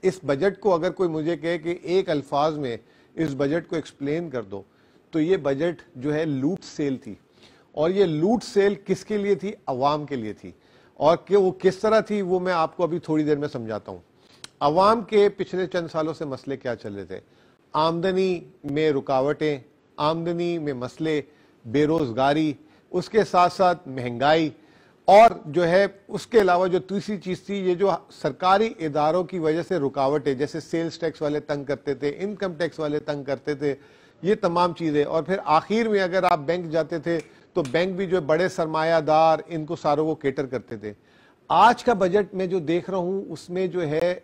इस बजट को अगर कोई मुझे कहे कि एक अल्फाज में इस बजट को एक्सप्लेन कर दो, तो ये बजट जो है लूट सेल थी। और ये लूट सेल किसके लिए थी? अवाम के लिए थी। और कि वो किस तरह थी वो मैं आपको अभी थोड़ी देर में समझाता हूं। अवाम के पिछले चंद सालों से मसले क्या चल रहे थे? आमदनी में रुकावटें, आमदनी में मसले, बेरोजगारी, उसके साथ साथ महंगाई, और जो है उसके अलावा जो तीसरी चीज थी, ये जो सरकारी इदारों की वजह से रुकावटें, जैसे सेल्स टैक्स वाले तंग करते थे, इनकम टैक्स वाले तंग करते थे, ये तमाम चीजें। और फिर आखिर में अगर आप बैंक जाते थे तो बैंक भी जो बड़े सरमायादार इनको सारों को केटर करते थे। आज का बजट में जो देख रहा हूं उसमें जो है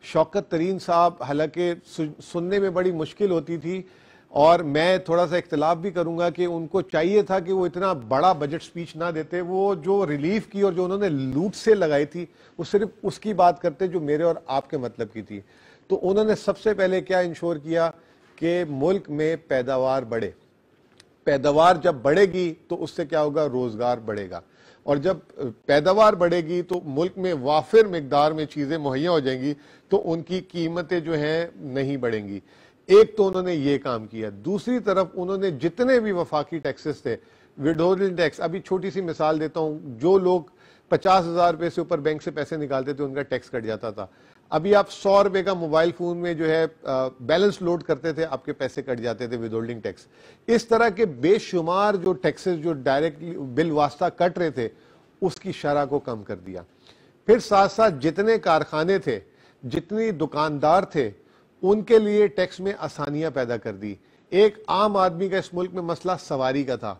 शौकत तरीन साहब, हालांकि सुनने में बड़ी मुश्किल होती थी और मैं थोड़ा सा इख्तिलाफ भी करूंगा कि उनको चाहिए था कि वो इतना बड़ा बजट स्पीच ना देते। वो जो रिलीफ की और जो उन्होंने लूट से लगाई थी वो सिर्फ उसकी बात करते जो मेरे और आपके मतलब की थी। तो उन्होंने सबसे पहले क्या इंश्योर किया कि मुल्क में पैदावार बढ़े। पैदावार जब बढ़ेगी तो उससे क्या होगा? रोजगार बढ़ेगा। और जब पैदावार बढ़ेगी तो मुल्क में वाफिर मिकदार में चीजें मुहैया हो जाएंगी, तो उनकी कीमतें जो हैं नहीं बढ़ेंगी। एक तो उन्होंने ये काम किया। दूसरी तरफ उन्होंने जितने भी वफाकी टैक्सेस थे, विथहोल्डिंग टैक्स, अभी छोटी सी मिसाल देता हूं, जो लोग 50,000 रुपए से ऊपर बैंक से पैसे निकालते थे उनका टैक्स कट जाता था। अभी आप 100 रुपए का मोबाइल फोन में जो है बैलेंस लोड करते थे, आपके पैसे कट जाते थे विथहोल्डिंग टैक्स। इस तरह के बेशुमार जो टैक्सेस जो डायरेक्टली बिल वास्ता कट रहे थे, उसकी शरह को कम कर दिया। फिर साथ साथ जितने कारखाने थे, जितनी दुकानदार थे, उनके लिए टैक्स में आसानियां पैदा कर दी। एक आम आदमी का इस मुल्क में मसला सवारी का था।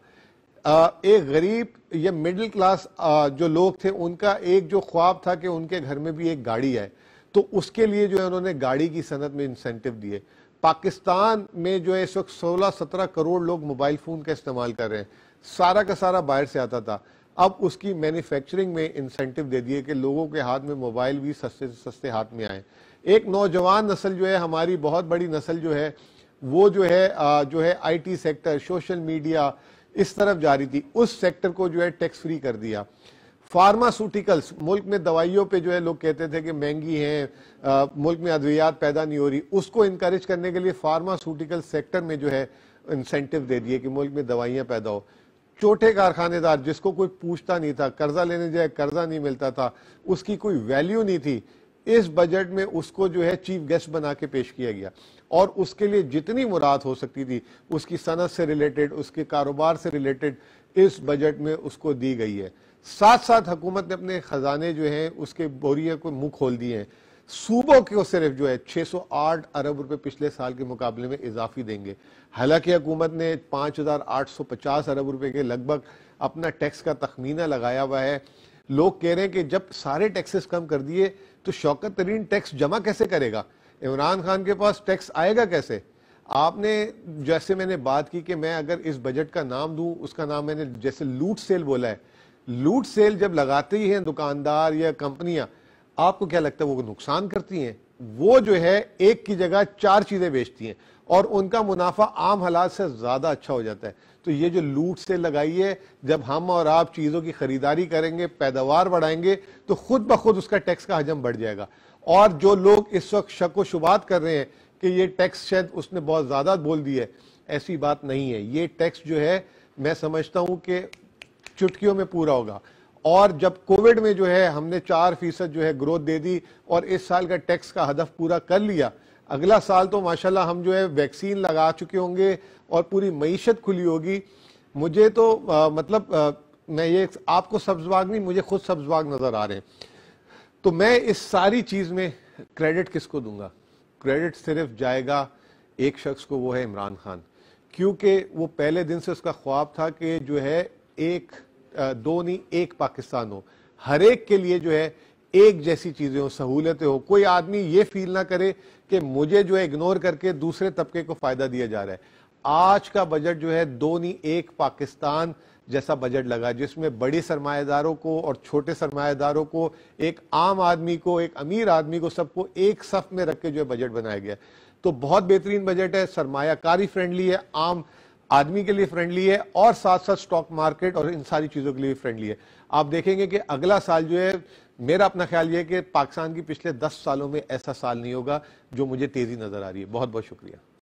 एक गरीब या मिडिल क्लास जो लोग थे, उनका एक जो ख्वाब था कि उनके घर में भी एक गाड़ी है, तो उसके लिए जो है उन्होंने गाड़ी की सनत में इंसेंटिव दिए। पाकिस्तान में जो है इस वक्त 16-17 करोड़ लोग मोबाइल फोन का इस्तेमाल कर रहे हैं, सारा का सारा बाहर से आता था। अब उसकी मैन्युफैक्चरिंग में इंसेंटिव दे दिए कि लोगों के हाथ में मोबाइल भी सस्ते से सस्ते हाथ में आए। एक नौजवान नस्ल जो है, हमारी बहुत बड़ी नस्ल जो है, वो जो है आईटी सेक्टर, सोशल मीडिया, इस तरफ जा रही थी। उस सेक्टर को जो है टैक्स फ्री कर दिया। फार्मास्यूटिकल्स, मुल्क में दवाइयों पे जो है लोग कहते थे कि महंगी हैं, मुल्क में अद्वियात पैदा नहीं हो रही, उसको इनकरेज करने के लिए फार्मास्यूटिकल सेक्टर में जो है इंसेंटिव दे दिए कि मुल्क में दवाइयां पैदा हो। छोटे कारखानेदार जिसको कोई पूछता नहीं था, कर्जा लेने जाए कर्जा नहीं मिलता था, उसकी कोई वैल्यू नहीं थी, इस बजट में उसको जो है चीफ गेस्ट बना के पेश किया गया। और उसके लिए जितनी मुराद हो सकती थी, उसकी सनत से रिलेटेड, उसके कारोबार से रिलेटेड, इस बजट में उसको दी गई है। साथ साथ हुकूमत ने अपने खजाने जो हैं उसके बोरिया को मुंह खोल दिए हैं। सूबों को सिर्फ जो है 608 अरब रुपए पिछले साल के मुकाबले में इजाफी देंगे। हालांकि हुकूमत ने 5,850 अरब रुपए के लगभग अपना टैक्स का तखमीना लगाया हुआ है। लोग कह रहे हैं कि जब सारे टैक्सेस कम कर दिए तो शौकत तरीन टैक्स जमा कैसे करेगा? इमरान खान के पास टैक्स आएगा कैसे? आपने, जैसे मैंने बात की कि मैं अगर इस बजट का नाम दूं, उसका नाम मैंने जैसे लूट सेल बोला है। लूट सेल जब लगाते ही हैं दुकानदार या कंपनियां, आपको क्या लगता है वो नुकसान करती हैं? वो जो है एक की जगह 4 चीजें बेचती हैं और उनका मुनाफा आम हालात से ज्यादा अच्छा हो जाता है। तो ये जो लूट सेल लगाई है, जब हम और आप चीजों की खरीदारी करेंगे, पैदावार बढ़ाएंगे, तो खुद ब खुद उसका टैक्स का हजम बढ़ जाएगा। और जो लोग इस वक्त शक व शुबात कर रहे हैं कि ये टैक्स शायद उसने बहुत ज्यादा बोल दी है, ऐसी बात नहीं है। ये टैक्स जो है मैं समझता हूं कि चुटकियों में पूरा होगा। और जब कोविड में जो है हमने 4% जो है ग्रोथ दे दी और इस साल का टैक्स का हदफ पूरा कर लिया, अगला साल तो माशाल्लाह हम जो है वैक्सीन लगा चुके होंगे और पूरी मईशत खुली होगी। मुझे तो मैं ये आपको सब्जबाग नहीं, मुझे खुद सब्जबाग नजर आ रहे हैं। तो मैं इस सारी चीज में क्रेडिट किसको दूंगा? क्रेडिट सिर्फ जाएगा एक शख्स को, वो है इमरान खान। क्योंकि वो पहले दिन से उसका ख्वाब था कि जो है एक दो नहीं एक पाकिस्तान हो, हर एक के लिए जो है एक जैसी चीजें हो, सहूलतें हो। कोई आदमी ये फील ना करे कि मुझे जो है इग्नोर करके दूसरे तबके को फायदा दिया जा रहा है। आज का बजट जो है दो नहीं एक पाकिस्तान जैसा बजट लगा, जिसमें बड़ी सरमायादारों को और छोटे सरमायादारों को, एक आम आदमी को, एक अमीर आदमी को, सबको एक सफ में रख के जो है बजट बनाया गया। तो बहुत बेहतरीन बजट है, सरमायाकारी फ्रेंडली है, आम आदमी के लिए फ्रेंडली है और साथ साथ स्टॉक मार्केट और इन सारी चीजों के लिए फ्रेंडली है। आप देखेंगे कि अगला साल जो है मेरा अपना ख्याल यह है कि पाकिस्तान की पिछले 10 सालों में ऐसा साल नहीं होगा जो मुझे तेजी नजर आ रही है। बहुत बहुत शुक्रिया।